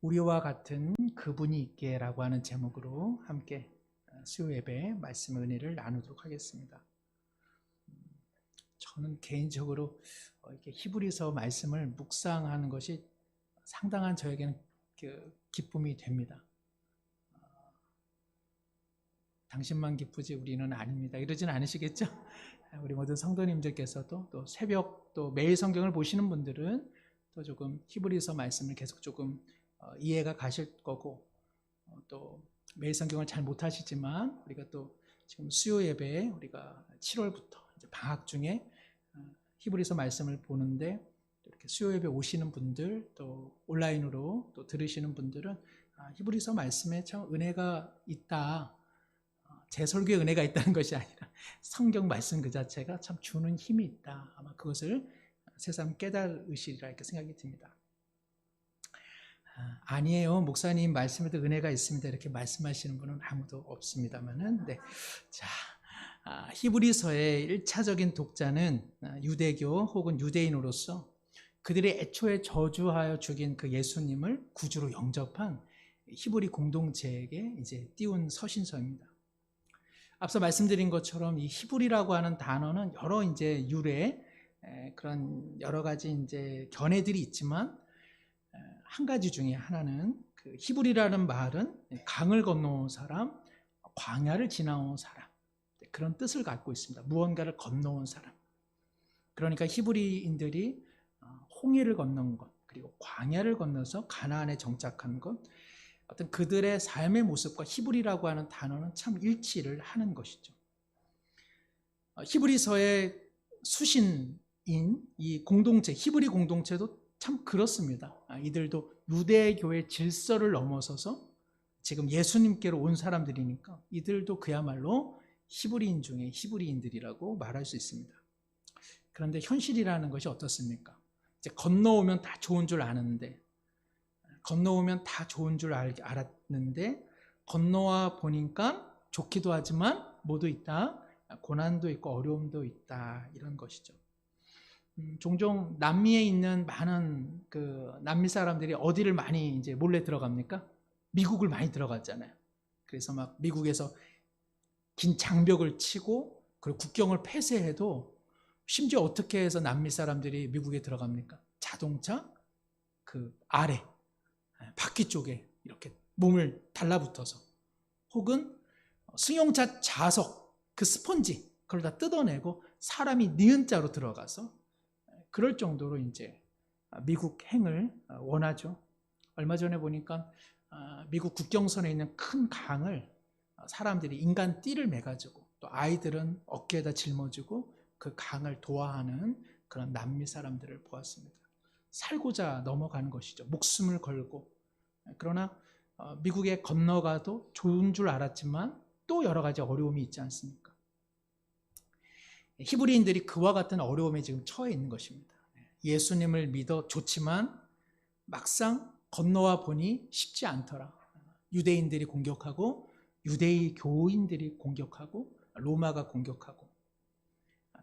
우리와 같은 그분이 있게라고 하는 제목으로 함께 수요 예배 말씀 은혜를 나누도록 하겠습니다. 저는 개인적으로 이렇게 히브리서 말씀을 묵상하는 것이 상당한 저에게는 기쁨이 됩니다. 당신만 기쁘지 우리는 아닙니다. 이러진 않으시겠죠? 우리 모든 성도님들께서도 또 새벽 또 매일 성경을 보시는 분들은 또 조금 히브리서 말씀을 계속 조금 이해가 가실 거고, 또 매일 성경을 잘 못하시지만 우리가 또 지금 수요 예배에 우리가 7월부터 이제 방학 중에 히브리서 말씀을 보는데, 이렇게 수요 예배 오시는 분들 또 온라인으로 또 들으시는 분들은 히브리서 말씀에 참 은혜가 있다, 제 설교에 은혜가 있다는 것이 아니라 성경 말씀 그 자체가 참 주는 힘이 있다, 아마 그것을 새삼 깨달으시리라 이렇게 생각이 듭니다. 아니에요, 목사님 말씀에도 은혜가 있습니다, 이렇게 말씀하시는 분은 아무도 없습니다만은, 네. 자, 히브리서의 1차적인 독자는 유대교 혹은 유대인으로서 그들이 애초에 저주하여 죽인 그 예수님을 구주로 영접한 히브리 공동체에게 이제 띄운 서신서입니다. 앞서 말씀드린 것처럼 이 히브리라고 하는 단어는 여러 이제 유래, 그런 여러 가지 이제 견해들이 있지만, 한 가지 중에 하나는 그 히브리라는 말은 강을 건너온 사람, 광야를 지나온 사람, 그런 뜻을 갖고 있습니다. 무언가를 건너온 사람. 그러니까 히브리인들이 홍해를 건넌 것, 그리고 광야를 건너서 가나안에 정착한 것, 어떤 그들의 삶의 모습과 히브리라고 하는 단어는 참 일치를 하는 것이죠. 히브리서의 수신인 이 공동체, 히브리 공동체도 참 그렇습니다. 이들도 유대교의 질서를 넘어서서 지금 예수님께로 온 사람들이니까 이들도 그야말로 히브리인 중에 히브리인들이라고 말할 수 있습니다. 그런데 현실이라는 것이 어떻습니까? 이제 건너오면 다 좋은 줄 아는데, 건너오면 다 좋은 줄 알았는데 건너와 보니까 좋기도 하지만 뭐도 있다, 고난도 있고 어려움도 있다, 이런 것이죠. 종종 남미에 있는 많은 그 남미 사람들이 어디를 많이 이제 몰래 들어갑니까? 미국을 많이 들어갔잖아요. 그래서 막 미국에서 긴 장벽을 치고 그리고 국경을 폐쇄해도, 심지어 어떻게 해서 남미 사람들이 미국에 들어갑니까? 자동차 그 아래 바퀴 쪽에 이렇게 몸을 달라붙어서, 혹은 승용차 좌석 그 스펀지 그걸 다 뜯어내고 사람이 니은자로 들어가서 그럴 정도로 이제 미국 행을 원하죠. 얼마 전에 보니까 미국 국경선에 있는 큰 강을 사람들이 인간 띠를 매가지고 또 아이들은 어깨에다 짊어지고 그 강을 도와하는 그런 남미 사람들을 보았습니다. 살고자 넘어가는 것이죠. 목숨을 걸고. 그러나 미국에 건너가도 좋은 줄 알았지만 또 여러 가지 어려움이 있지 않습니까? 히브리인들이 그와 같은 어려움에 지금 처해 있는 것입니다. 예수님을 믿어 좋지만 막상 건너와 보니 쉽지 않더라. 유대인들이 공격하고 유대의 교인들이 공격하고 로마가 공격하고,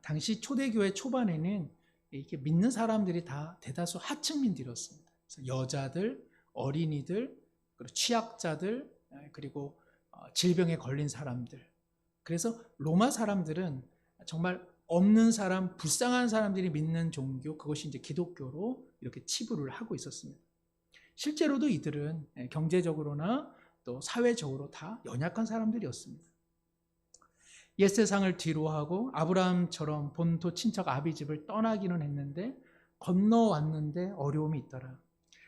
당시 초대교회 초반에는 이렇게 믿는 사람들이 다 대다수 하층민들이었습니다. 그래서 여자들, 어린이들, 그리고 취약자들, 그리고 질병에 걸린 사람들. 그래서 로마 사람들은 정말 없는 사람, 불쌍한 사람들이 믿는 종교, 그것이 이제 기독교로 이렇게 치부를 하고 있었습니다. 실제로도 이들은 경제적으로나 또 사회적으로 다 연약한 사람들이었습니다. 옛세상을 뒤로하고 아브라함처럼 본토 친척 아비집을 떠나기는 했는데 건너왔는데 어려움이 있더라.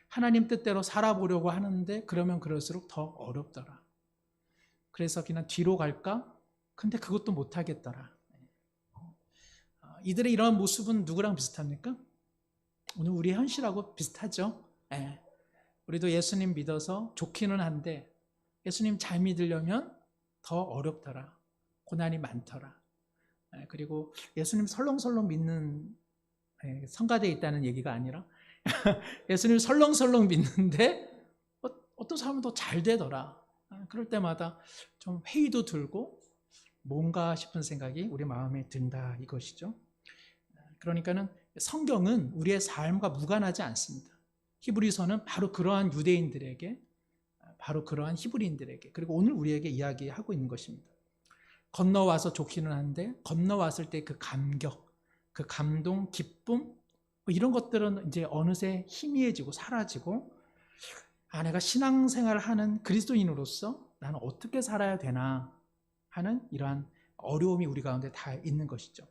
하나님 뜻대로 살아보려고 하는데 그러면 그럴수록 더 어렵더라. 그래서 그냥 뒤로 갈까? 근데 그것도 못하겠더라. 이들의 이러한 모습은 누구랑 비슷합니까? 오늘 우리 현실하고 비슷하죠. 우리도 예수님 믿어서 좋기는 한데 예수님 잘 믿으려면 더 어렵더라. 고난이 많더라. 그리고 예수님 설렁설렁 믿는 성가대에 있다는 얘기가 아니라 예수님 설렁설렁 믿는데 어떤 사람은 더 잘 되더라. 그럴 때마다 좀 회의도 들고 뭔가 싶은 생각이 우리 마음에 든다, 이것이죠. 그러니까는 성경은 우리의 삶과 무관하지 않습니다. 히브리서는 바로 그러한 유대인들에게, 바로 그러한 히브리인들에게, 그리고 오늘 우리에게 이야기하고 있는 것입니다. 건너와서 좋기는 한데 건너왔을 때 그 감격, 그 감동, 기쁨, 이런 것들은 이제 어느새 희미해지고 사라지고, 내가 신앙생활을 하는 그리스도인으로서 나는 어떻게 살아야 되나 하는 이러한 어려움이 우리 가운데 다 있는 것이죠.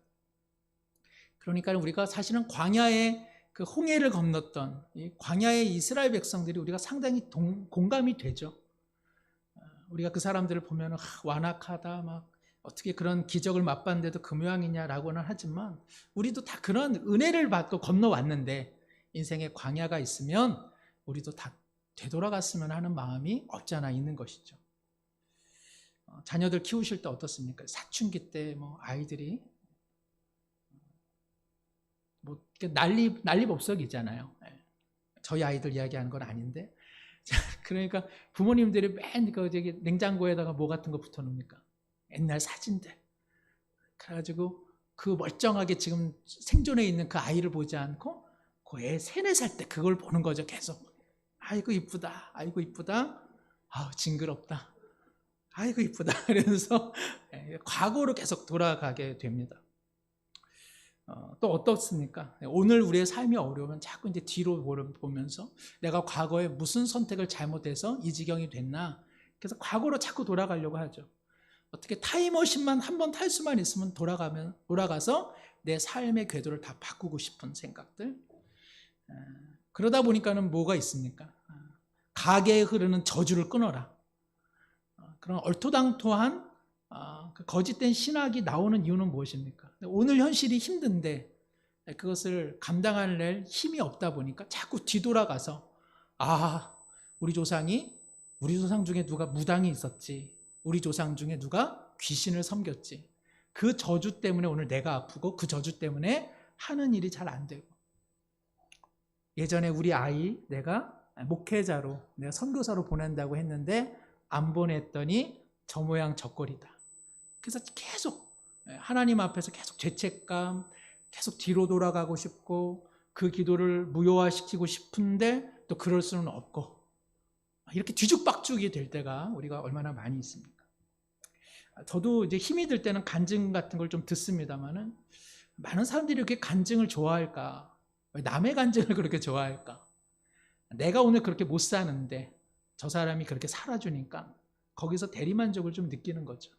그러니까 우리가 사실은 광야의 그 홍해를 건넜던 이 광야의 이스라엘 백성들이 우리가 상당히 공감이 되죠. 우리가 그 사람들을 보면 완악하다, 막 어떻게 그런 기적을 맛봤는데도 그 모양이냐라고는 하지만, 우리도 다 그런 은혜를 받고 건너왔는데 인생에 광야가 있으면 우리도 다 되돌아갔으면 하는 마음이 없지 않아 있는 것이죠. 자녀들 키우실 때 어떻습니까? 사춘기 때 아이들이 난리법석이잖아요. 저희 아이들 이야기하는 건 아닌데, 그러니까 부모님들이 맨 저기 냉장고에다가 뭐 같은 거 붙여놓습니까? 옛날 사진들. 그래가지고 그 멀쩡하게 지금 생존해 있는 그 아이를 보지 않고 그 애 3, 4살 때 그걸 보는 거죠. 계속. 아이고 이쁘다, 아이고 이쁘다, 징그럽다, 아이고 이쁘다, 그러면서 과거로 계속 돌아가게 됩니다. 또 어떻습니까? 오늘 우리의 삶이 어려우면 자꾸 이제 뒤로 보면서 내가 과거에 무슨 선택을 잘못해서 이 지경이 됐나, 그래서 과거로 자꾸 돌아가려고 하죠. 어떻게 타임머신만 한번 탈 수만 있으면 돌아가서 내 삶의 궤도를 다 바꾸고 싶은 생각들. 그러다 보니까는 뭐가 있습니까? 가계에 흐르는 저주를 끊어라. 그런 얼토당토한 그 거짓된 신학이 나오는 이유는 무엇입니까? 오늘 현실이 힘든데 그것을 감당할 힘이 없다 보니까 자꾸 뒤돌아가서 우리 조상 중에 누가 무당이 있었지, 우리 조상 중에 누가 귀신을 섬겼지, 그 저주 때문에 오늘 내가 아프고 그 저주 때문에 하는 일이 잘 안 되고, 예전에 우리 아이 내가 목회자로, 내가 선교사로 보낸다고 했는데 안 보냈더니 저 모양 저 꼴이다. 그래서 계속 하나님 앞에서 계속 죄책감, 계속 뒤로 돌아가고 싶고 그 기도를 무효화시키고 싶은데 또 그럴 수는 없고, 이렇게 뒤죽박죽이 될 때가 우리가 얼마나 많이 있습니까? 저도 이제 힘이 들 때는 간증 같은 걸 좀 듣습니다만은, 많은 사람들이 이렇게 간증을 좋아할까? 왜 남의 간증을 그렇게 좋아할까? 내가 오늘 그렇게 못 사는데 저 사람이 그렇게 살아주니까 거기서 대리만족을 좀 느끼는 거죠.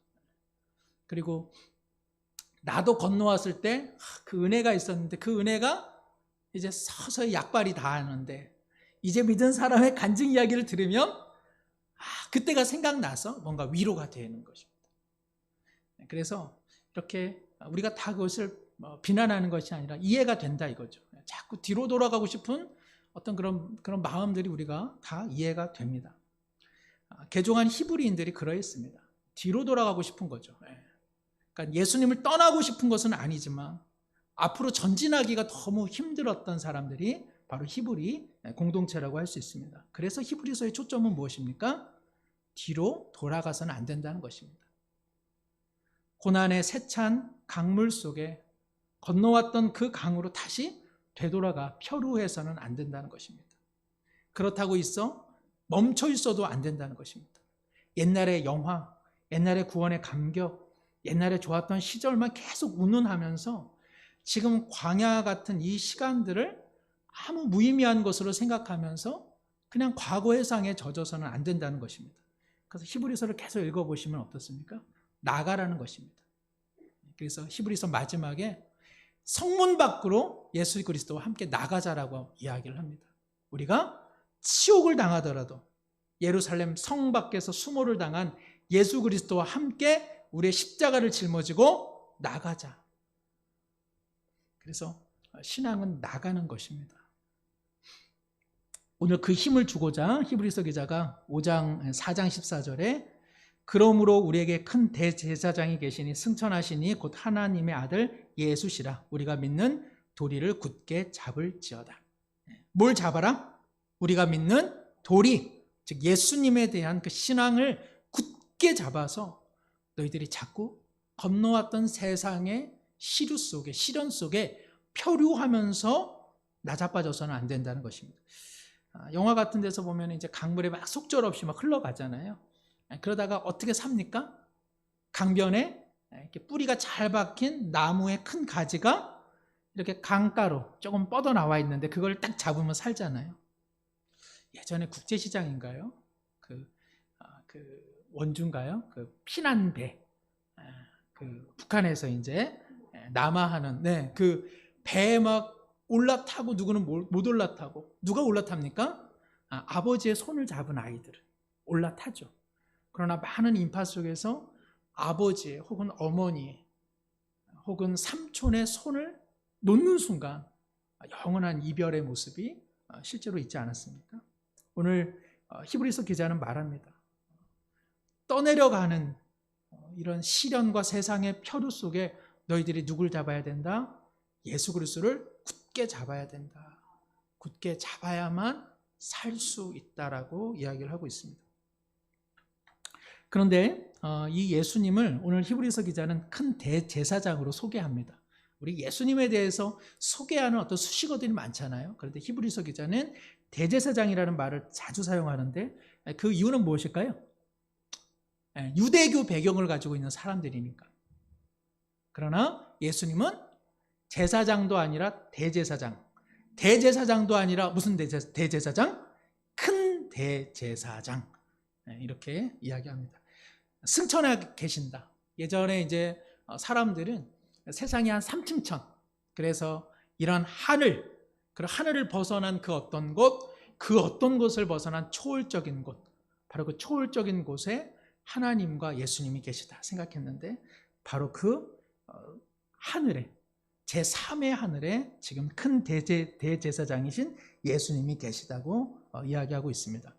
그리고 나도 건너왔을 때 그 은혜가 있었는데 그 은혜가 이제 서서히 약발이 닿았는데, 이제 믿은 사람의 간증 이야기를 들으면 그때가 생각나서 뭔가 위로가 되는 것입니다. 그래서 이렇게 우리가 다 그것을 비난하는 것이 아니라 이해가 된다 이거죠. 자꾸 뒤로 돌아가고 싶은 어떤 그런 마음들이 우리가 다 이해가 됩니다. 개종한 히브리인들이 그러했습니다. 뒤로 돌아가고 싶은 거죠. 그러니까 예수님을 떠나고 싶은 것은 아니지만 앞으로 전진하기가 너무 힘들었던 사람들이 바로 히브리 공동체라고 할 수 있습니다. 그래서 히브리서의 초점은 무엇입니까? 뒤로 돌아가서는 안 된다는 것입니다. 고난의 세찬 강물 속에 건너왔던 그 강으로 다시 되돌아가 표류해서는 안 된다는 것입니다. 그렇다고 멈춰 있어도 안 된다는 것입니다. 옛날의 영화, 옛날의 구원의 감격, 옛날에 좋았던 시절만 계속 운운하면서 지금 광야 같은 이 시간들을 아무 무의미한 것으로 생각하면서 그냥 과거 회상에 젖어서는 안 된다는 것입니다. 그래서 히브리서를 계속 읽어보시면 어떻습니까? 나가라는 것입니다. 그래서 히브리서 마지막에 성문 밖으로 예수 그리스도와 함께 나가자라고 이야기를 합니다. 우리가 치욕을 당하더라도 예루살렘 성 밖에서 수모를 당한 예수 그리스도와 함께 우리의 십자가를 짊어지고 나가자. 그래서 신앙은 나가는 것입니다. 오늘 그 힘을 주고자 히브리서 기자가 4장 14절에 그러므로 우리에게 큰 대제사장이 계시니 승천하시니 곧 하나님의 아들 예수시라. 우리가 믿는 도리를 굳게 잡을지어다. 뭘 잡아라? 우리가 믿는 도리, 즉 예수님에 대한 그 신앙을 굳게 잡아서 너희들이 자꾸 건너왔던 세상의 시류 속에, 시련 속에 표류하면서 나자빠져서는 안 된다는 것입니다. 영화 같은 데서 보면 이제 강물에 막 속절없이 막 흘러가잖아요. 그러다가 어떻게 삽니까? 강변에 이렇게 뿌리가 잘 박힌 나무의 큰 가지가 이렇게 강가로 조금 뻗어 나와 있는데 그걸 딱 잡으면 살잖아요. 예전에 국제시장인가요? 그 원주인가요? 그 피난배, 북한에서 이제 남하하는 그 배 막 올라타고 누구는 못 올라타고 누가 올라탑니까? 아버지의 손을 잡은 아이들은 올라타죠. 그러나 많은 인파 속에서 아버지의 혹은 어머니의 혹은 삼촌의 손을 놓는 순간 영원한 이별의 모습이 실제로 있지 않았습니까? 오늘 히브리서 기자는 말합니다. 떠내려가는 이런 시련과 세상의 표류 속에 너희들이 누굴 잡아야 된다? 예수 그리스도를 굳게 잡아야 된다. 굳게 잡아야만 살 수 있다라고 이야기를 하고 있습니다. 그런데 이 예수님을 오늘 히브리서 기자는 큰 대제사장으로 소개합니다. 우리 예수님에 대해서 소개하는 어떤 수식어들이 많잖아요. 그런데 히브리서 기자는 대제사장이라는 말을 자주 사용하는데 그 이유는 무엇일까요? 유대교 배경을 가지고 있는 사람들이니까. 그러나 예수님은 제사장도 아니라 대제사장, 대제사장도 아니라 무슨 대제사장? 큰 대제사장. 이렇게 이야기합니다. 승천해 계신다. 예전에 이제 사람들은 세상이 한 3층천. 그래서 이런 하늘, 그 하늘을 벗어난 그 어떤 곳을 벗어난 초월적인 곳, 바로 그 초월적인 곳에 하나님과 예수님이 계시다 생각했는데 바로 그 하늘에 제3의 하늘에 지금 큰 대제사장이신 예수님이 계시다고 이야기하고 있습니다.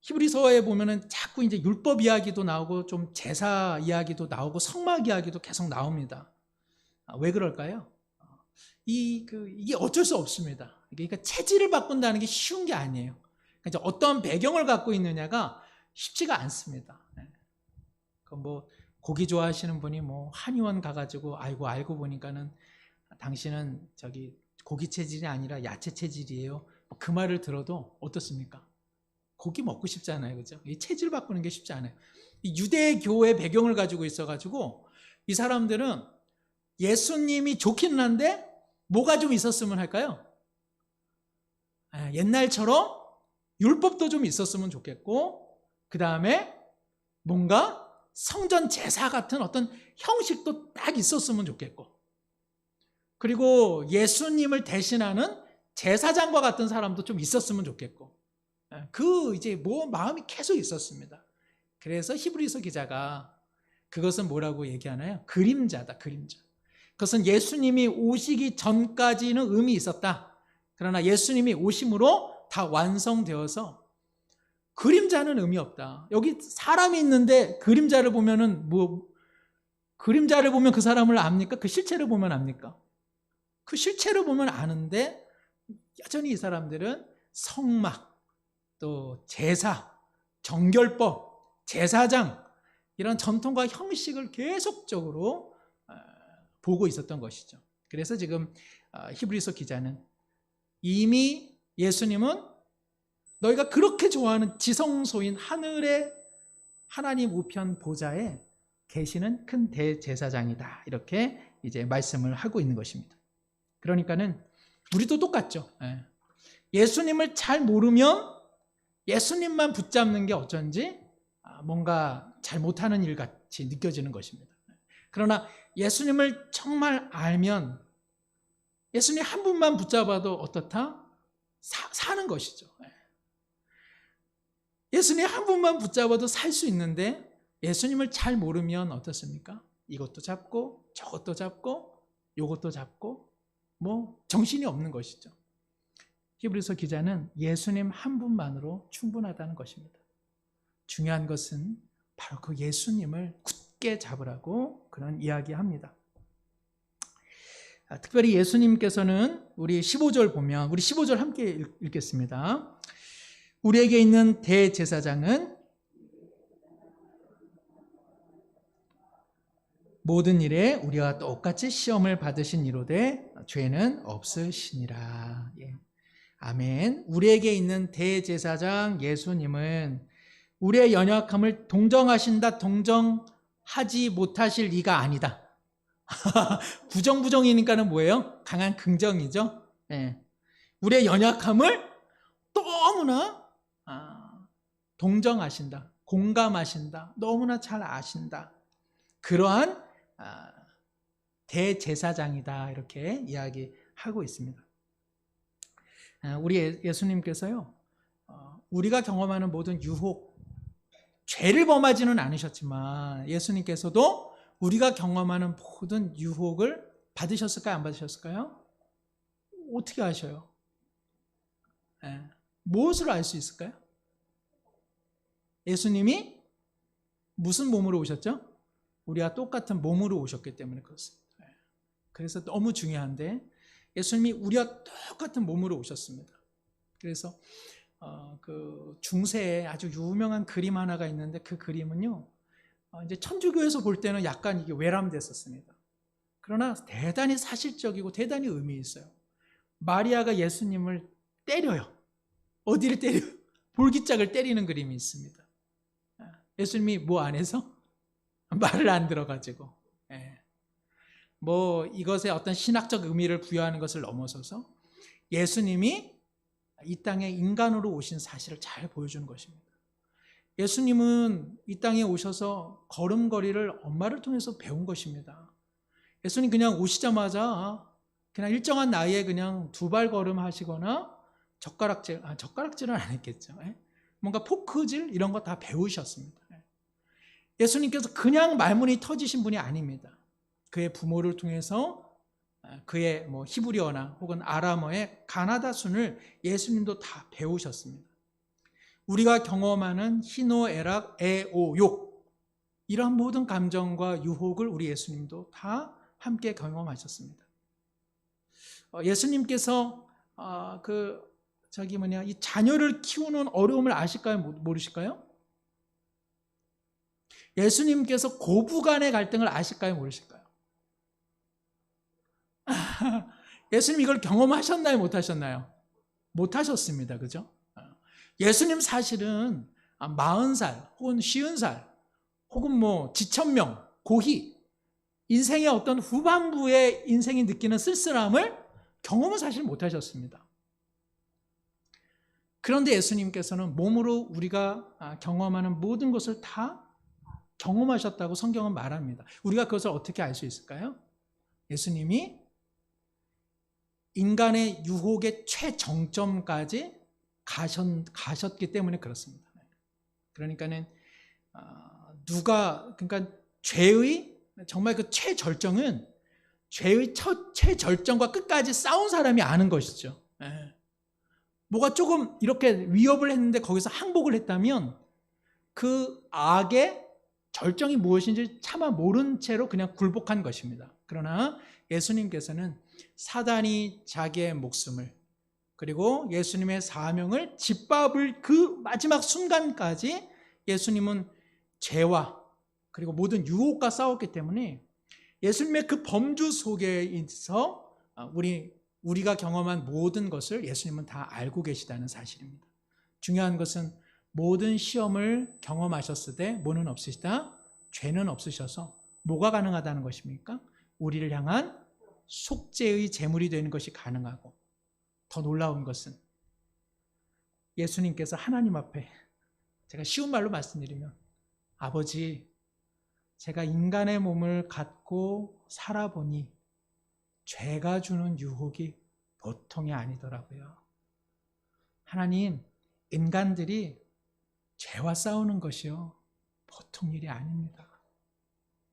히브리서에 보면은 자꾸 이제 율법 이야기도 나오고 좀 제사 이야기도 나오고 성막 이야기도 계속 나옵니다. 왜 그럴까요? 이게 어쩔 수 없습니다. 그러니까 체질을 바꾼다는 게 쉬운 게 아니에요. 그러니까 이제 어떤 배경을 갖고 있느냐가 쉽지가 않습니다. 고기 좋아하시는 분이 한의원 가가지고 알고 보니까는 당신은 고기 체질이 아니라 야채 체질이에요. 그 말을 들어도 어떻습니까? 고기 먹고 싶잖아요, 그죠? 이 체질 바꾸는 게 쉽지 않아요. 이 유대교의 배경을 가지고 있어가지고 이 사람들은 예수님이 좋기는 한데 뭐가 좀 있었으면 할까요? 옛날처럼 율법도 좀 있었으면 좋겠고, 그 다음에 뭔가 성전 제사 같은 어떤 형식도 딱 있었으면 좋겠고, 그리고 예수님을 대신하는 제사장과 같은 사람도 좀 있었으면 좋겠고, 마음이 계속 있었습니다. 그래서 히브리서 기자가 그것은 뭐라고 얘기하나요? 그림자다, 그림자. 그것은 예수님이 오시기 전까지는 의미 있었다. 그러나 예수님이 오심으로 다 완성되어서 그림자는 의미 없다. 여기 사람이 있는데 그림자를 보면은 그림자를 보면 그 사람을 압니까? 그 실체를 보면 압니까? 그 실체를 보면 아는데 여전히 이 사람들은 성막, 또 제사, 정결법, 제사장 이런 전통과 형식을 계속적으로 보고 있었던 것이죠. 그래서 지금 히브리서 기자는 이미 예수님은 너희가 그렇게 좋아하는 지성소인 하늘의 하나님 우편 보좌에 계시는 큰 대제사장이다. 이렇게 이제 말씀을 하고 있는 것입니다. 그러니까는 우리도 똑같죠. 예수님을 잘 모르면 예수님만 붙잡는 게 어쩐지 뭔가 잘 못하는 일 같이 느껴지는 것입니다. 그러나 예수님을 정말 알면 예수님 한 분만 붙잡아도 어떻다? 사는 것이죠. 예수님 한 분만 붙잡아도 살 수 있는데 예수님을 잘 모르면 어떻습니까? 이것도 잡고 저것도 잡고 이것도 잡고 정신이 없는 것이죠. 히브리서 기자는 예수님 한 분만으로 충분하다는 것입니다. 중요한 것은 바로 그 예수님을 굳게 잡으라고 그런 이야기합니다. 특별히 예수님께서는 우리 15절 보면 우리 15절 함께 읽겠습니다. 우리에게 있는 대제사장은 모든 일에 우리와 똑같이 시험을 받으신 이로되 죄는 없으시니라. 예. 아멘. 우리에게 있는 대제사장 예수님은 우리의 연약함을 동정하신다, 동정하지 못하실 이가 아니다. 부정부정이니까는 뭐예요? 강한 긍정이죠. 예. 우리의 연약함을 너무나 동정하신다, 공감하신다, 너무나 잘 아신다. 그러한 대제사장이다, 이렇게 이야기하고 있습니다. 우리 예수님께서요, 우리가 경험하는 모든 유혹, 죄를 범하지는 않으셨지만 예수님께서도 우리가 경험하는 모든 유혹을 받으셨을까요? 안 받으셨을까요? 어떻게 아셔요? 무엇으로 알 수 있을까요? 예수님이 무슨 몸으로 오셨죠? 우리와 똑같은 몸으로 오셨기 때문에 그렇습니다. 그래서 너무 중요한데 예수님이 우리와 똑같은 몸으로 오셨습니다. 그래서 그 중세에 아주 유명한 그림 하나가 있는데 그 그림은요, 이제 천주교에서 볼 때는 약간 이게 외람됐었습니다. 그러나 대단히 사실적이고 대단히 의미 있어요. 마리아가 예수님을 때려요. 어디를 때려요? 볼기짝을 때리는 그림이 있습니다. 예수님이 뭐 안에서? 말을 안 들어가지고. 뭐 이것에 어떤 신학적 의미를 부여하는 것을 넘어서서 예수님이 이 땅에 인간으로 오신 사실을 잘 보여주는 것입니다. 예수님은 이 땅에 오셔서 걸음걸이를 엄마를 통해서 배운 것입니다. 예수님 그냥 오시자마자 그냥 일정한 나이에 그냥 두 발 걸음 하시거나 젓가락질은 안 했겠죠. 뭔가 포크질 이런 거 다 배우셨습니다. 예수님께서 그냥 말문이 터지신 분이 아닙니다. 그의 부모를 통해서 그의 뭐 히브리어나 혹은 아람어의 가나다순을 예수님도 다 배우셨습니다. 우리가 경험하는 희노애락, 애오욕 이러한 모든 감정과 유혹을 우리 예수님도 다 함께 경험하셨습니다. 예수님께서 이 자녀를 키우는 어려움을 아실까요? 모르실까요? 예수님께서 고부간의 갈등을 아실까요? 모르실까요? 예수님 이걸 경험하셨나요? 못하셨나요? 못하셨습니다. 그죠? 예수님 사실은 40살 혹은 50살 혹은 뭐 지천명, 고희 인생의 어떤 후반부의 인생이 느끼는 쓸쓸함을 경험은 사실 못하셨습니다. 그런데 예수님께서는 몸으로 우리가 경험하는 모든 것을 다 경험하셨다고 성경은 말합니다. 우리가 그것을 어떻게 알 수 있을까요? 예수님이 인간의 유혹의 최정점까지 가셨기 때문에 그렇습니다. 그러니까는 그러니까 죄의 정말 그 최절정은 죄의 최절정과 끝까지 싸운 사람이 아는 것이죠. 뭐가 조금 이렇게 위협을 했는데 거기서 항복을 했다면 그 악의 절정이 무엇인지 차마 모른 채로 그냥 굴복한 것입니다. 그러나 예수님께서는 사단이 자기의 목숨을 그리고 예수님의 사명을 짓밟을 그 마지막 순간까지 예수님은 죄와 그리고 모든 유혹과 싸웠기 때문에 예수님의 그 범주 속에 있어 우리가 경험한 모든 것을 예수님은 다 알고 계시다는 사실입니다. 중요한 것은 모든 시험을 경험하셨을 때 뭐는 없으시다? 죄는 없으셔서 뭐가 가능하다는 것입니까? 우리를 향한 속죄의 제물이 되는 것이 가능하고 더 놀라운 것은 예수님께서 하나님 앞에 제가 쉬운 말로 말씀드리면 아버지 제가 인간의 몸을 갖고 살아보니 죄가 주는 유혹이 보통이 아니더라고요. 하나님, 인간들이 죄와 싸우는 것이요 보통 일이 아닙니다.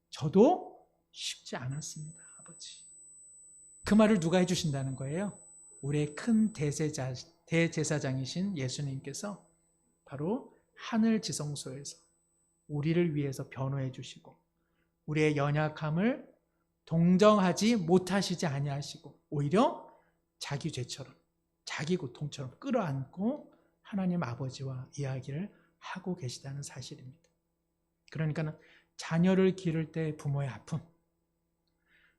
저도 쉽지 않았습니다, 아버지. 그 말을 누가 해주신다는 거예요? 우리의 큰 대제사장이신 예수님께서 바로 하늘 지성소에서 우리를 위해서 변호해 주시고 우리의 연약함을 동정하지 못하시지 아니하시고 오히려 자기 죄처럼 자기 고통처럼 끌어안고 하나님 아버지와 이야기를 하고 계시다는 사실입니다. 그러니까 자녀를 기를 때 부모의 아픔,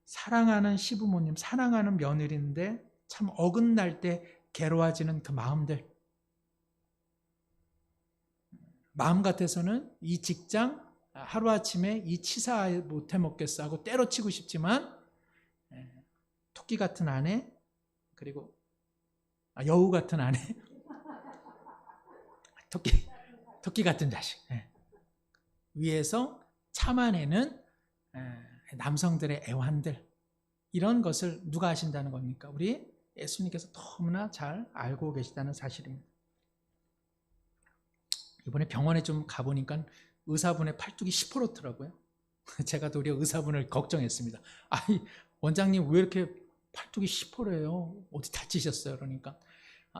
사랑하는 시부모님, 사랑하는 며느리인데 참 어긋날 때 괴로워지는 그 마음들. 마음 같아서는 이 직장 하루아침에 이 치사 못해 먹겠어 하고 때려치고 싶지만 토끼 같은 아내, 그리고 여우 같은 아내, 토끼 같은 자식 위에서 참아내는 남성들의 애환들, 이런 것을 누가 하신다는 겁니까? 우리 예수님께서 너무나 잘 알고 계시다는 사실입니다. 이번에 병원에 좀 가보니까 의사분의 팔뚝이 시퍼렇더라고요. 제가 도리어 의사분을 걱정했습니다. 아니, 원장님 왜 이렇게 팔뚝이 시퍼래요? 어디 다치셨어요? 그러니까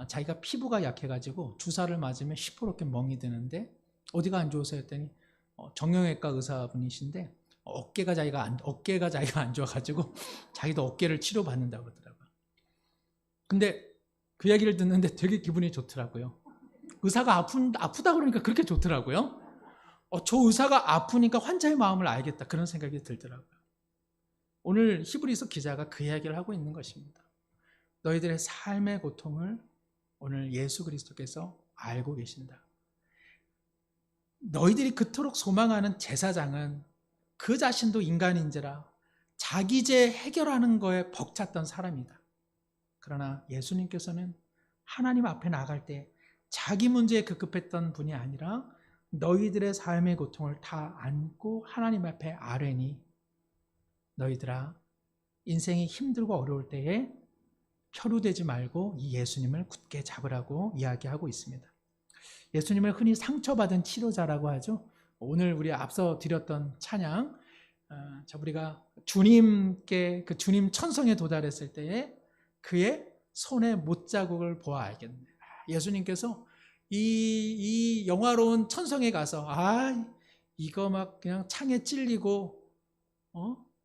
자기가 피부가 약해가지고 주사를 맞으면 시퍼렇게 멍이 드는데 어디가 안 좋으세요? 했더니 정형외과 의사분이신데 어깨가 자기가 안 좋아가지고 자기도 어깨를 치료받는다고 그러더라고요. 근데 그 얘기를 듣는데 되게 기분이 좋더라고요. 의사가 아프다 그러니까 그렇게 좋더라고요. 저 의사가 아프니까 환자의 마음을 알겠다, 그런 생각이 들더라고요. 오늘 히브리서 기자가 그 이야기를 하고 있는 것입니다. 너희들의 삶의 고통을 오늘 예수 그리스도께서 알고 계신다. 너희들이 그토록 소망하는 제사장은 그 자신도 인간인지라 자기 죄 해결하는 거에 벅찼던 사람이다. 그러나 예수님께서는 하나님 앞에 나갈 때 자기 문제에 급급했던 분이 아니라 너희들의 삶의 고통을 다 안고 하나님 앞에 아뢰니 너희들아, 인생이 힘들고 어려울 때에 펴루되지 말고 이 예수님을 굳게 잡으라고 이야기하고 있습니다. 예수님을 흔히 상처받은 치료자라고 하죠. 오늘 우리 앞서 드렸던 찬양, 우리가 주님께 그 주님 천성에 도달했을 때에 그의 손의 못자국을 보아 알겠네. 예수님께서 이 영화로운 천성에 가서 이거 막 그냥 창에 찔리고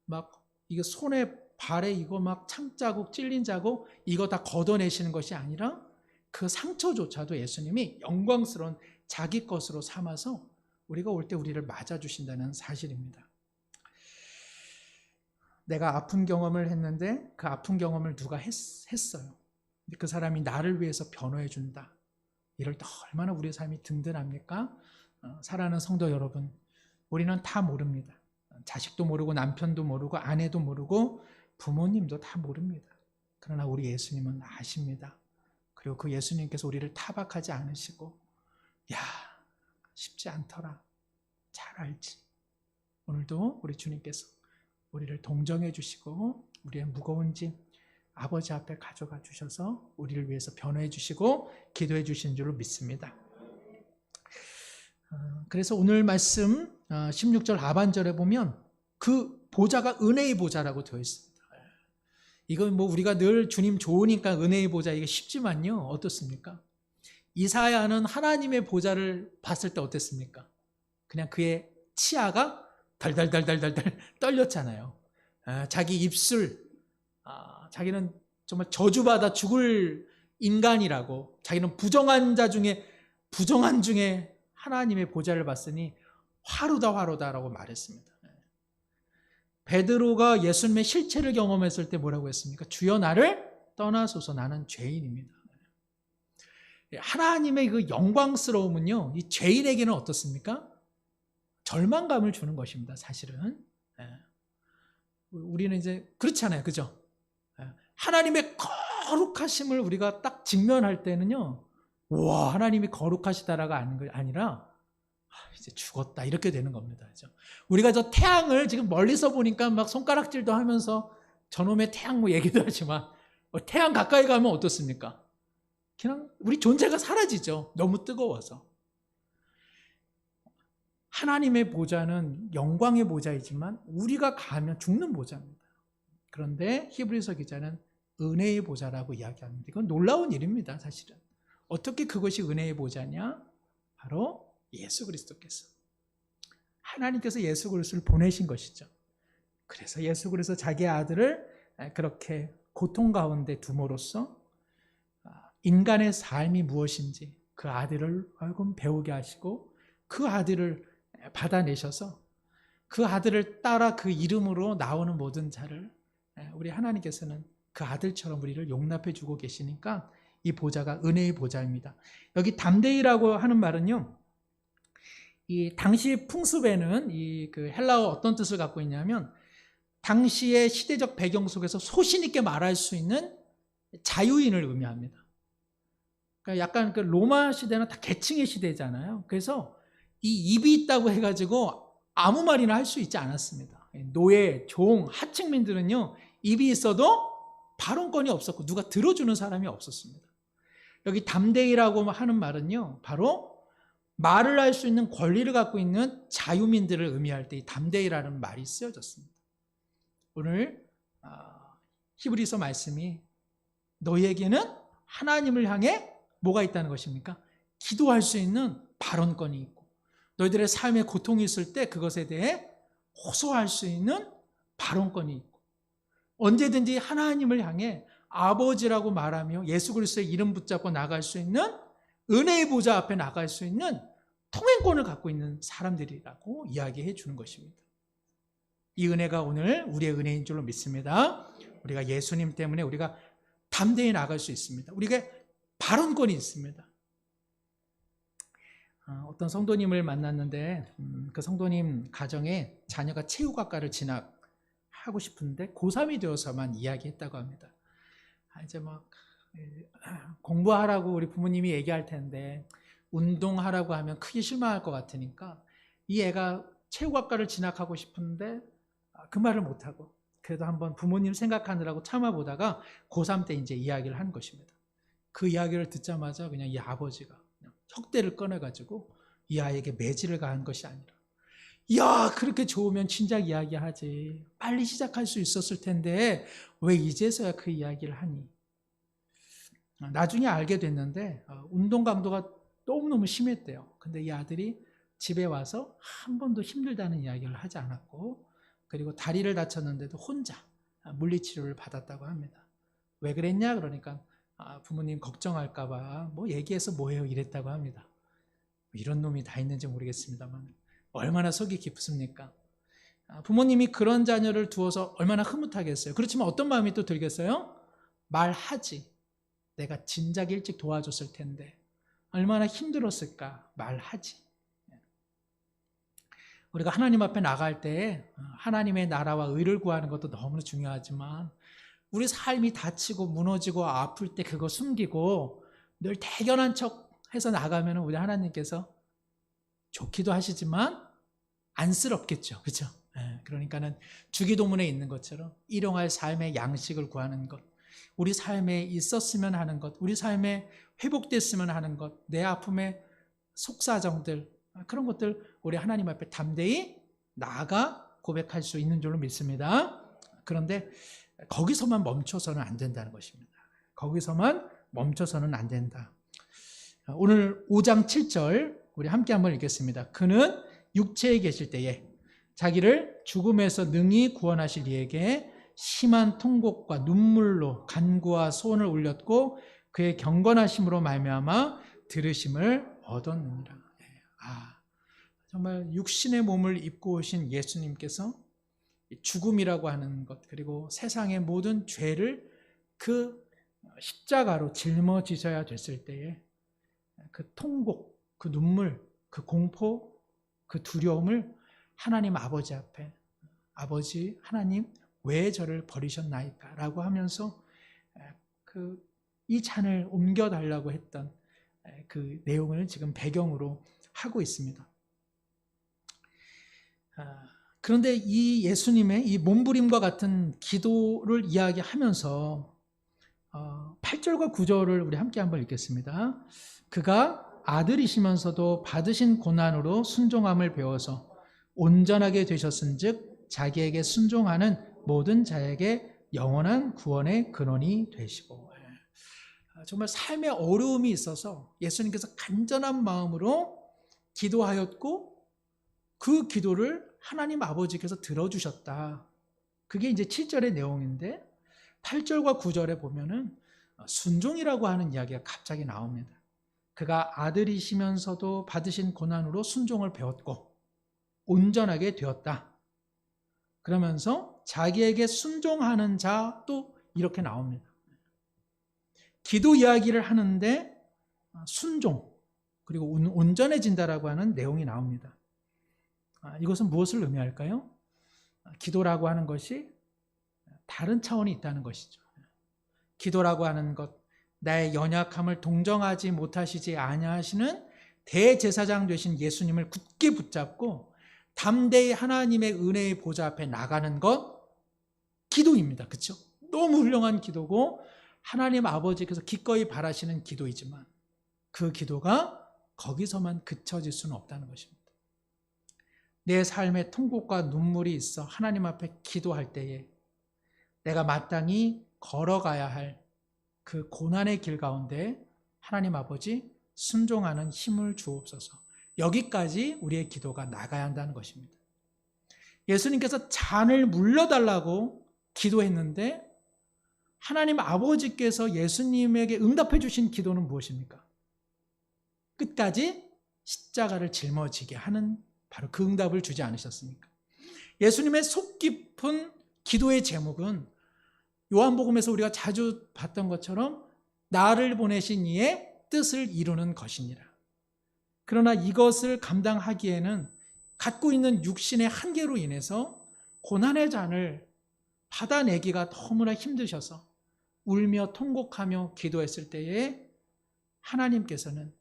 막 이거 손에 발에 이거 막 창자국 찔린 자국 이거 다 걷어내시는 것이 아니라 그 상처조차도 예수님이 영광스러운 자기 것으로 삼아서 우리가 올 때 우리를 맞아주신다는 사실입니다. 내가 아픈 경험을 했는데 그 아픈 경험을 누가 했어요. 근데 그 사람이 나를 위해서 변호해 준다. 이럴 때 얼마나 우리의 삶이 든든합니까? 사랑하는 성도 여러분, 우리는 다 모릅니다. 자식도 모르고 남편도 모르고 아내도 모르고 부모님도 다 모릅니다. 그러나 우리 예수님은 아십니다. 그리고 그 예수님께서 우리를 타박하지 않으시고 쉽지 않더라, 잘 알지. 오늘도 우리 주님께서 우리를 동정해 주시고 우리의 무거운 짐 아버지 앞에 가져가 주셔서 우리를 위해서 변호해 주시고 기도해 주신 줄로 믿습니다. 그래서 오늘 말씀 16절 하반절에 보면 그 보좌가 은혜의 보좌라고 되어 있습니다. 이건 우리가 늘 주님 좋으니까 은혜의 보좌, 이게 쉽지만요, 어떻습니까? 이사야는 하나님의 보좌를 봤을 때 어땠습니까? 그냥 그의 치아가 달달달달달달 떨렸잖아요. 자기 입술, 자기는 정말 저주받아 죽을 인간이라고, 자기는 부정한 중에 하나님의 보좌를 봤으니 화루다라고 말했습니다. 베드로가 예수님의 실체를 경험했을 때 뭐라고 했습니까? 주여 나를 떠나소서, 나는 죄인입니다. 하나님의 그 영광스러움은요, 이 죄인에게는 어떻습니까? 절망감을 주는 것입니다, 사실은. 우리는 이제 그렇잖아요, 그죠? 하나님의 거룩하심을 우리가 딱 직면할 때는요, 와, 하나님이 거룩하시다라가 아니라 이제 죽었다, 이렇게 되는 겁니다. 그죠? 우리가 저 태양을 지금 멀리서 보니까 막 손가락질도 하면서 저놈의 태양 얘기도 하지만 태양 가까이 가면 어떻습니까? 그냥 우리 존재가 사라지죠. 너무 뜨거워서. 하나님의 보좌는 영광의 보좌이지만 우리가 가면 죽는 보좌입니다. 그런데 히브리서 기자는 은혜의 보좌라고 이야기합니다. 이건 놀라운 일입니다, 사실은. 어떻게 그것이 은혜의 보좌냐? 바로 예수 그리스도께서, 하나님께서 예수 그리스도를 보내신 것이죠. 그래서 예수 그리스도 자기 아들을 그렇게 고통 가운데 둠으로써 인간의 삶이 무엇인지 그 아들을 얼금 배우게 하시고 그 아들을 받아내셔서 그 아들을 따라 그 이름으로 나오는 모든 자를 우리 하나님께서는 그 아들처럼 우리를 용납해 주고 계시니까 이 보좌가 은혜의 보좌입니다. 여기 담대히라고 하는 말은요, 이 당시 풍습에는 그 헬라어 어떤 뜻을 갖고 있냐면 당시의 시대적 배경 속에서 소신 있게 말할 수 있는 자유인을 의미합니다. 그러니까 약간 그 로마 시대는 다 계층의 시대잖아요. 그래서 이 입이 있다고 해가지고 아무 말이나 할 수 있지 않았습니다. 노예, 종, 하층민들은요, 입이 있어도 발언권이 없었고 누가 들어주는 사람이 없었습니다. 여기 담대히라고 하는 말은요, 바로 말을 할 수 있는 권리를 갖고 있는 자유민들을 의미할 때 이 담대히라는 말이 쓰여졌습니다. 오늘 히브리서 말씀이 너희에게는 하나님을 향해 뭐가 있다는 것입니까? 기도할 수 있는 발언권이 있고 너희들의 삶에 고통이 있을 때 그것에 대해 호소할 수 있는 발언권이 있고 언제든지 하나님을 향해 아버지라고 말하며 예수 그리스도의 이름 붙잡고 나갈 수 있는 은혜의 보좌 앞에 나갈 수 있는 통행권을 갖고 있는 사람들이라고 이야기해 주는 것입니다. 이 은혜가 오늘 우리의 은혜인 줄로 믿습니다. 우리가 예수님 때문에 우리가 담대히 나갈 수 있습니다. 우리가 발언권이 있습니다. 어떤 성도님을 만났는데 그 성도님 가정에 자녀가 체육학과를 진학하고 싶은데 고3이 되어서만 이야기했다고 합니다. 이제 막 공부하라고 우리 부모님이 얘기할 텐데 운동하라고 하면 크게 실망할 것 같으니까 이 애가 체육학과를 진학하고 싶은데 그 말을 못하고 그래도 한번 부모님 생각하느라고 참아보다가 고3 때 이제 이야기를 한 것입니다. 그 이야기를 듣자마자 그냥 이 아버지가 그냥 혁대를 꺼내가지고 이 아이에게 매질을 가한 것이 아니라 야, 그렇게 좋으면 진작 이야기하지. 빨리 시작할 수 있었을 텐데 왜 이제서야 그 이야기를 하니? 나중에 알게 됐는데 운동 강도가 너무너무 심했대요. 근데 이 아들이 집에 와서 한 번도 힘들다는 이야기를 하지 않았고 그리고 다리를 다쳤는데도 혼자 물리치료를 받았다고 합니다. 왜 그랬냐? 그러니까 부모님 걱정할까 봐 뭐 얘기해서 뭐해요 이랬다고 합니다. 이런 놈이 다 있는지 모르겠습니다만 얼마나 속이 깊습니까? 부모님이 그런 자녀를 두어서 얼마나 흐뭇하겠어요. 그렇지만 어떤 마음이 또 들겠어요? 말하지. 내가 진작 일찍 도와줬을 텐데 얼마나 힘들었을까? 말하지. 우리가 하나님 앞에 나갈 때 하나님의 나라와 의를 구하는 것도 너무나 중요하지만 우리 삶이 다치고 무너지고 아플 때 그거 숨기고 늘 대견한 척 해서 나가면 우리 하나님께서 좋기도 하시지만 안쓰럽겠죠. 그렇죠? 그러니까는 주기도문에 있는 것처럼 일용할 삶의 양식을 구하는 것, 우리 삶에 있었으면 하는 것, 우리 삶에 회복됐으면 하는 것, 내 아픔의 속사정들, 그런 것들 우리 하나님 앞에 담대히 나아가 고백할 수 있는 줄로 믿습니다. 그런데 거기서만 멈춰서는 안 된다는 것입니다. 거기서만 멈춰서는 안 된다. 오늘 5장 7절 우리 함께 한번 읽겠습니다. 그는 육체에 계실 때에 자기를 죽음에서 능히 구원하실 이에게 심한 통곡과 눈물로 간구와 소원을 울렸고 그의 경건하심으로 말미암아 들으심을 얻었느니라. 정말 육신의 몸을 입고 오신 예수님께서 죽음이라고 하는 것 그리고 세상의 모든 죄를 그 십자가로 짊어지셔야 됐을 때에 그 통곡, 그 눈물, 그 공포, 그 두려움을 하나님 아버지 앞에 아버지 하나님 왜 저를 버리셨나이까 라고 하면서 이 잔을 옮겨달라고 했던 그 내용을 지금 배경으로 하고 있습니다. 그런데 이 예수님의 이 몸부림과 같은 기도를 이야기하면서 8절과 9절을 우리 함께 한번 읽겠습니다. 그가 아들이시면서도 받으신 고난으로 순종함을 배워서 온전하게 되셨은즉 자기에게 순종하는 모든 자에게 영원한 구원의 근원이 되시고 정말 삶의 어려움이 있어서 예수님께서 간절한 마음으로 기도하였고 그 기도를 하나님 아버지께서 들어주셨다. 그게 이제 7절의 내용인데 8절과 9절에 보면은 순종이라고 하는 이야기가 갑자기 나옵니다. 그가 아들이시면서도 받으신 고난으로 순종을 배웠고 온전하게 되었다. 그러면서 자기에게 순종하는 자, 또 이렇게 나옵니다. 기도 이야기를 하는데 순종, 그리고 온전해진다라고 하는 내용이 나옵니다. 이것은 무엇을 의미할까요? 기도라고 하는 것이 다른 차원이 있다는 것이죠. 기도라고 하는 것, 나의 연약함을 동정하지 못하시지 아니하시는 대제사장 되신 예수님을 굳게 붙잡고 담대히 하나님의 은혜의 보좌 앞에 나가는 것, 기도입니다. 그렇죠? 너무 훌륭한 기도고 하나님 아버지께서 기꺼이 바라시는 기도이지만 그 기도가 거기서만 그쳐질 수는 없다는 것입니다. 내 삶에 통곡과 눈물이 있어 하나님 앞에 기도할 때에 내가 마땅히 걸어가야 할 그 고난의 길 가운데 하나님 아버지 순종하는 힘을 주옵소서. 여기까지 우리의 기도가 나가야 한다는 것입니다. 예수님께서 잔을 물려달라고 기도했는데 하나님 아버지께서 예수님에게 응답해 주신 기도는 무엇입니까? 끝까지 십자가를 짊어지게 하는 바로 그 응답을 주지 않으셨습니까? 예수님의 속 깊은 기도의 제목은 요한복음에서 우리가 자주 봤던 것처럼 나를 보내신 이의 뜻을 이루는 것이니라. 그러나 이것을 감당하기에는 갖고 있는 육신의 한계로 인해서 고난의 잔을 받아내기가 너무나 힘드셔서 울며 통곡하며 기도했을 때에 하나님께서는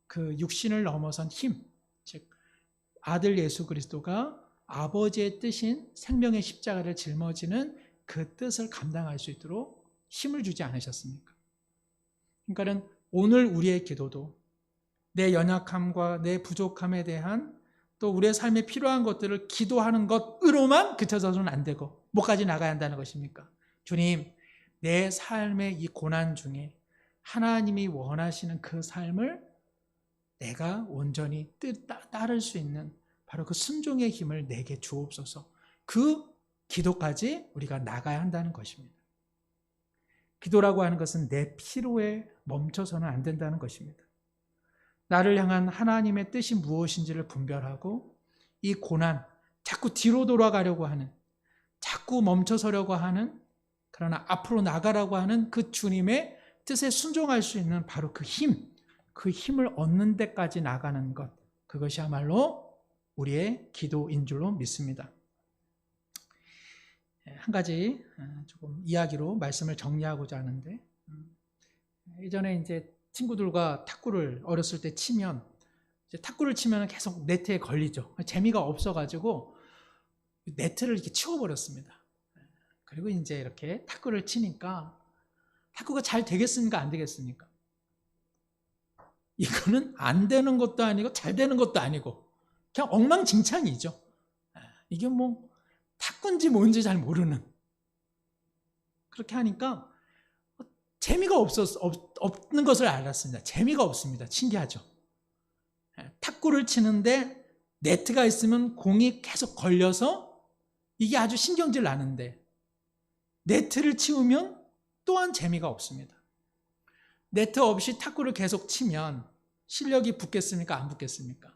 그 육신을 넘어선 힘, 즉 아들 예수 그리스도가 아버지의 뜻인 생명의 십자가를 짊어지는 그 뜻을 감당할 수 있도록 힘을 주지 않으셨습니까? 그러니까는 오늘 우리의 기도도 내 연약함과 내 부족함에 대한 또 우리의 삶에 필요한 것들을 기도하는 것으로만 그쳐서는 안 되고 뭐까지 나가야 한다는 것입니까? 주님, 내 삶의 이 고난 중에 하나님이 원하시는 그 삶을 내가 온전히 따를 수 있는 바로 그 순종의 힘을 내게 주옵소서. 그 기도까지 우리가 나가야 한다는 것입니다. 기도라고 하는 것은 내 필요에 멈춰서는 안 된다는 것입니다. 나를 향한 하나님의 뜻이 무엇인지를 분별하고 이 고난, 자꾸 뒤로 돌아가려고 하는, 자꾸 멈춰서려고 하는, 그러나 앞으로 나가라고 하는 그 주님의 뜻에 순종할 수 있는 바로 그 힘, 그 힘을 얻는 데까지 나가는 것, 그것이야말로 우리의 기도인 줄로 믿습니다. 한 가지 조금 이야기로 말씀을 정리하고자 하는데, 예전에 이제 친구들과 탁구를 어렸을 때 치면, 이제 탁구를 치면 계속 네트에 걸리죠. 재미가 없어가지고 네트를 이렇게 치워버렸습니다. 그리고 이제 이렇게 탁구를 치니까 탁구가 잘 되겠습니까? 안 되겠습니까? 이거는 안 되는 것도 아니고 잘 되는 것도 아니고 그냥 엉망진창이죠. 이게 뭐 탁구인지 뭔지 잘 모르는, 그렇게 하니까 재미가 없는 것을 알았습니다. 재미가 없습니다. 신기하죠. 탁구를 치는데 네트가 있으면 공이 계속 걸려서 이게 아주 신경질 나는데 네트를 치우면 또한 재미가 없습니다. 네트 없이 탁구를 계속 치면 실력이 붙겠습니까? 안 붙겠습니까?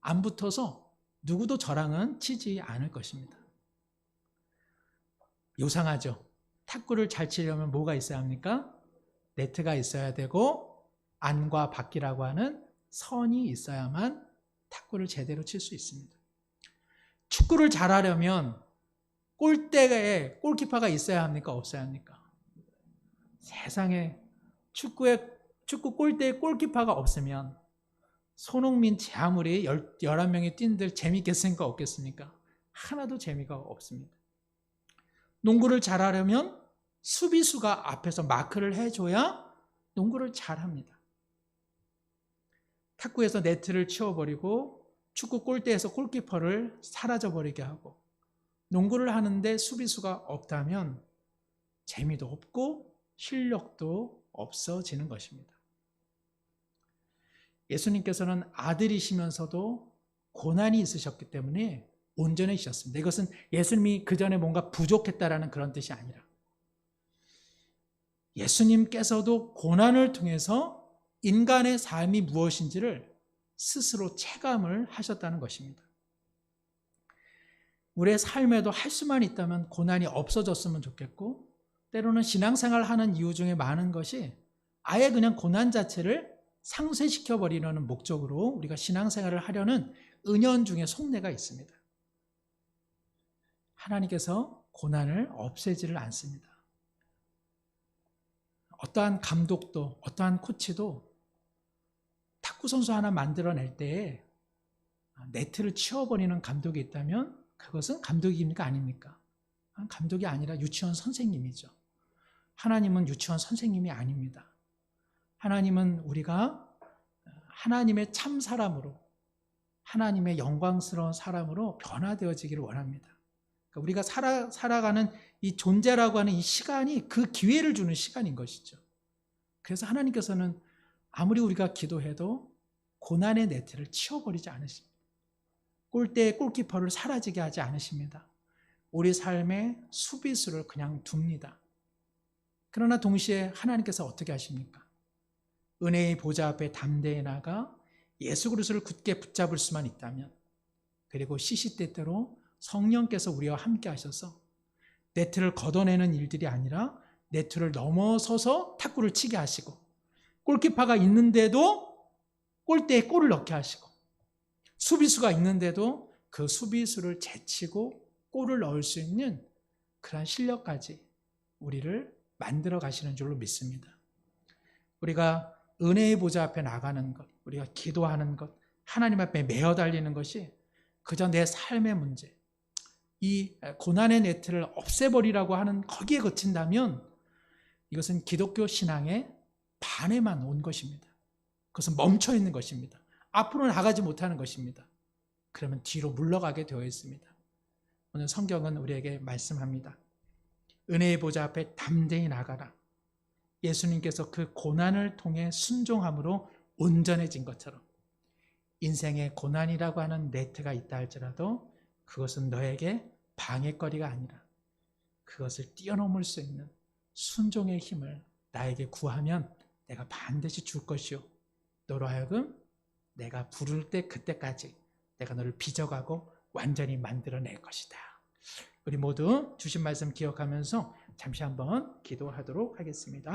안 붙어서 누구도 저랑은 치지 않을 것입니다. 요상하죠. 탁구를 잘 치려면 뭐가 있어야 합니까? 네트가 있어야 되고 안과 밖이라고 하는 선이 있어야만 탁구를 제대로 칠 수 있습니다. 축구를 잘하려면 골대에 골키퍼가 있어야 합니까? 없어야 합니까? 세상에 축구 골대에 골키퍼가 없으면 손흥민 제 아무리 11명이 뛴들 재밌겠습니까? 없겠습니까? 하나도 재미가 없습니다. 농구를 잘하려면 수비수가 앞에서 마크를 해줘야 농구를 잘합니다. 탁구에서 네트를 치워버리고 축구 골대에서 골키퍼를 사라져버리게 하고 농구를 하는데 수비수가 없다면 재미도 없고 실력도 없어지는 것입니다. 예수님께서는 아들이시면서도 고난이 있으셨기 때문에 온전해지셨습니다. 이것은 예수님이 그 전에 뭔가 부족했다라는 그런 뜻이 아니라 예수님께서도 고난을 통해서 인간의 삶이 무엇인지를 스스로 체감을 하셨다는 것입니다. 우리의 삶에도 할 수만 있다면 고난이 없어졌으면 좋겠고, 때로는 신앙생활 하는 이유 중에 많은 것이 아예 그냥 고난 자체를 상쇄시켜 버리려는 목적으로 우리가 신앙생활을 하려는 은연중에 속내가 있습니다. 하나님께서 고난을 없애지를 않습니다. 어떠한 감독도 어떠한 코치도 탁구 선수 하나 만들어낼 때에 네트를 치워버리는 감독이 있다면 그것은 감독입니까? 아닙니까? 감독이 아니라 유치원 선생님이죠. 하나님은 유치원 선생님이 아닙니다. 하나님은 우리가 하나님의 참 사람으로, 하나님의 영광스러운 사람으로 변화되어지기를 원합니다. 그러니까 우리가 살아가는 이 존재라고 하는 이 시간이 그 기회를 주는 시간인 것이죠. 그래서 하나님께서는 아무리 우리가 기도해도 고난의 네트를 치워버리지 않으십니다. 골대의 골키퍼를 사라지게 하지 않으십니다. 우리 삶의 수비수를 그냥 둡니다. 그러나 동시에 하나님께서 어떻게 하십니까? 은혜의 보좌 앞에 담대히 나가 예수 그리스도를 굳게 붙잡을 수만 있다면, 그리고 시시때때로 성령께서 우리와 함께 하셔서 네트를 걷어내는 일들이 아니라 네트를 넘어서서 탁구를 치게 하시고, 골키퍼가 있는데도 골대에 골을 넣게 하시고, 수비수가 있는데도 그 수비수를 제치고 골을 넣을 수 있는 그러한 실력까지 우리를 만들어 가시는 줄로 믿습니다. 우리가 은혜의 보좌 앞에 나가는 것, 우리가 기도하는 것, 하나님 앞에 매어 달리는 것이 그저 내 삶의 문제, 이 고난의 네트를 없애버리라고 하는 거기에 그친다면 이것은 기독교 신앙의 반에만 온 것입니다. 그것은 멈춰 있는 것입니다. 앞으로 나가지 못하는 것입니다. 그러면 뒤로 물러가게 되어 있습니다. 오늘 성경은 우리에게 말씀합니다. 은혜의 보좌 앞에 담대히 나가라. 예수님께서 그 고난을 통해 순종함으로 온전해진 것처럼 인생에 고난이라고 하는 네트가 있다 할지라도 그것은 너에게 방해거리가 아니라 그것을 뛰어넘을 수 있는 순종의 힘을 나에게 구하면 내가 반드시 줄 것이요, 너로 하여금 내가 부를 때 그때까지 내가 너를 빚어가고 완전히 만들어낼 것이다. 우리 모두 주신 말씀 기억하면서 잠시 한번 기도하도록 하겠습니다.